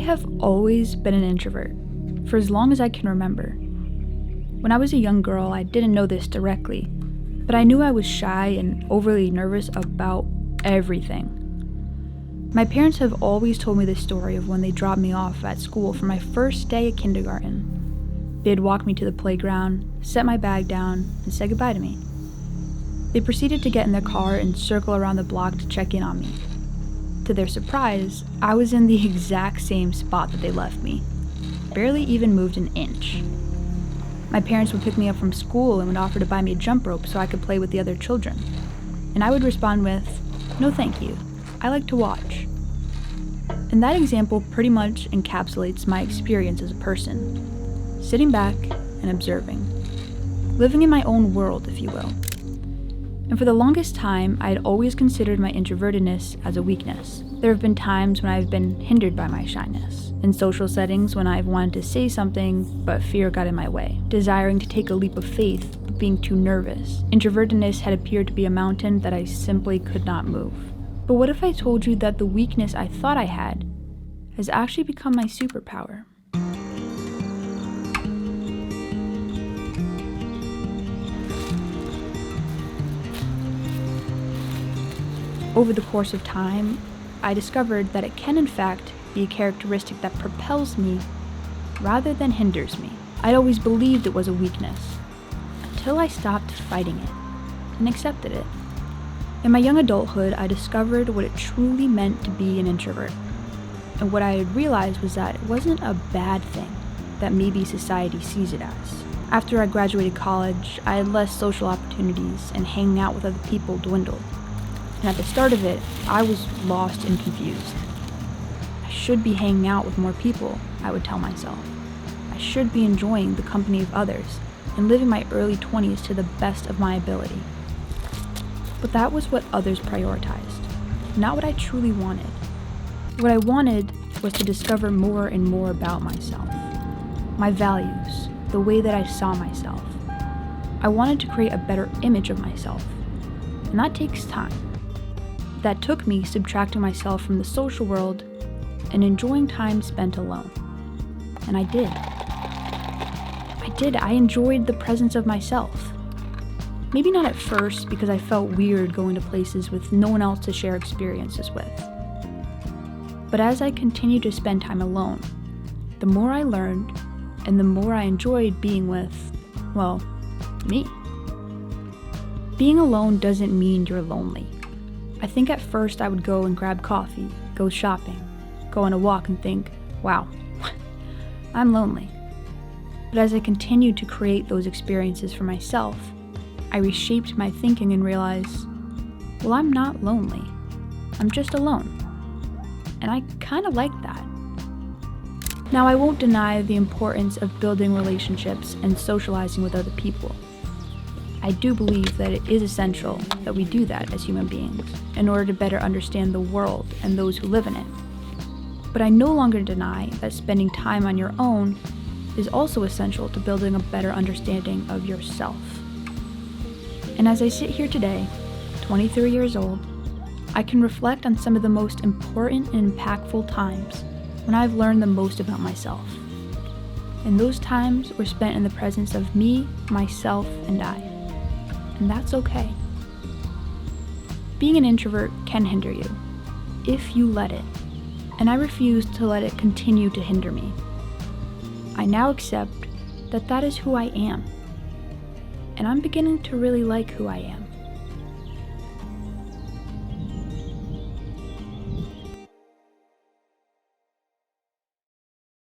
have always been an introvert, for as long as I can remember. When I was a young girl, I didn't know this directly, but I knew I was shy and overly nervous about everything. My parents have always told me this story of when they dropped me off at school for my first day at kindergarten. They'd walk me to the playground, set my bag down, and say goodbye to me. They proceeded to get in their car and circle around the block to check in on me. To their surprise, I was in the exact same spot that they left me, barely even moved an inch. My parents would pick me up from school and would offer to buy me a jump rope so I could play with the other children. And I would respond with, "No thank you, I like to watch." And that example pretty much encapsulates my experience as a person, sitting back and observing, living in my own world, if you will. And for the longest time, I had always considered my introvertedness as a weakness. There have been times when I've been hindered by my shyness, in social settings when I've wanted to say something, but fear got in my way, desiring to take a leap of faith, but being too nervous. Introvertedness had appeared to be a mountain that I simply could not move. But what if I told you that the weakness I thought I had has actually become my superpower? Over the course of time, I discovered that it can in fact be a characteristic that propels me rather than hinders me. I'd always believed it was a weakness, until I stopped fighting it and accepted it. In my young adulthood, I discovered what it truly meant to be an introvert. And what I had realized was that it wasn't a bad thing that maybe society sees it as. After I graduated college, I had less social opportunities and hanging out with other people dwindled. And at the start of it, I was lost and confused. I should be hanging out with more people, I would tell myself. I should be enjoying the company of others and living my early 20s to the best of my ability. But that was what others prioritized, not what I truly wanted. What I wanted was to discover more and more about myself, my values, the way that I saw myself. I wanted to create a better image of myself, and that takes time. That took me subtracting myself from the social world and enjoying time spent alone. And I did. I enjoyed the presence of myself. Maybe not at first because I felt weird going to places with no one else to share experiences with. But as I continued to spend time alone, the more I learned and the more I enjoyed being with, well, me. Being alone doesn't mean you're lonely. I think at first I would go and grab coffee, go shopping, go on a walk and think, wow, I'm lonely. But as I continued to create those experiences for myself, I reshaped my thinking and realized, well, I'm not lonely. I'm just alone. And I kind of like that. Now, I won't deny the importance of building relationships and socializing with other people. I do believe that it is essential that we do that as human beings in order to better understand the world and those who live in it. But I no longer deny that spending time on your own is also essential to building a better understanding of yourself. And as I sit here today, 23 years old, I can reflect on some of the most important and impactful times when I've learned the most about myself. And those times were spent in the presence of me, myself, and I. And that's okay. Being an introvert can hinder you, if you let it, and I refuse to let it continue to hinder me. I now accept that that is who I am, and I'm beginning to really like who I am.